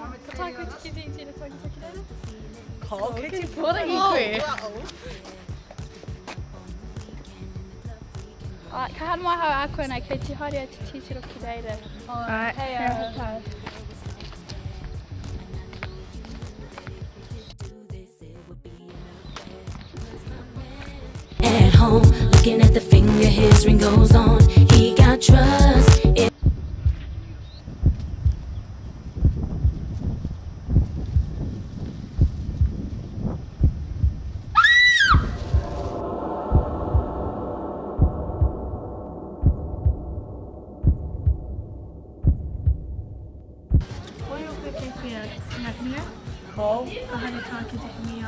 Vad tack vi tycker din tid att ta till det. Okej, till På dig qui. Kan han mau ha aku na kai ti hari ti ti ro ki dai. Hej. At home, looking at the finger, his ring goes on. He got trust. What are you cooking for your nightmare? Cole. I had a talking to me.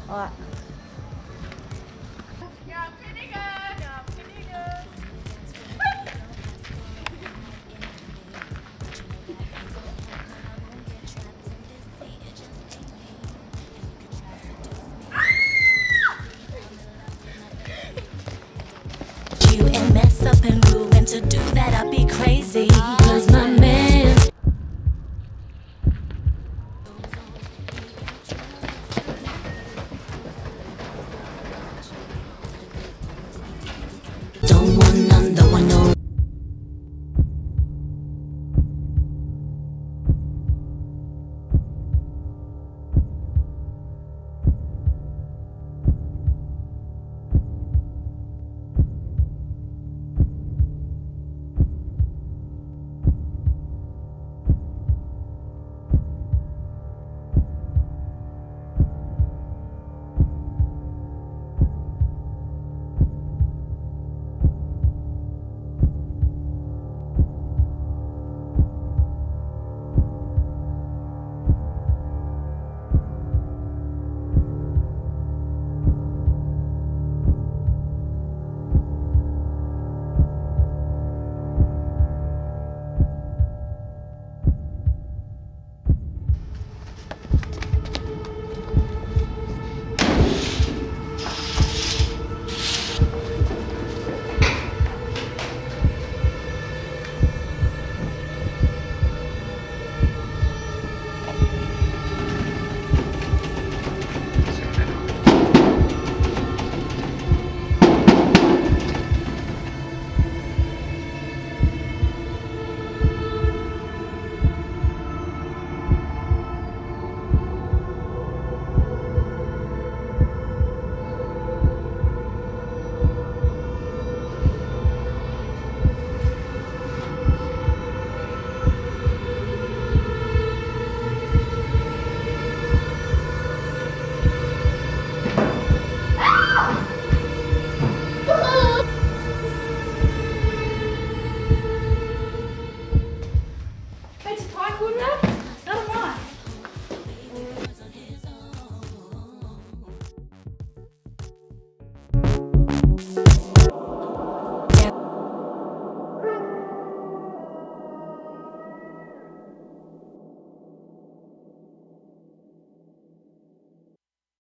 Alright.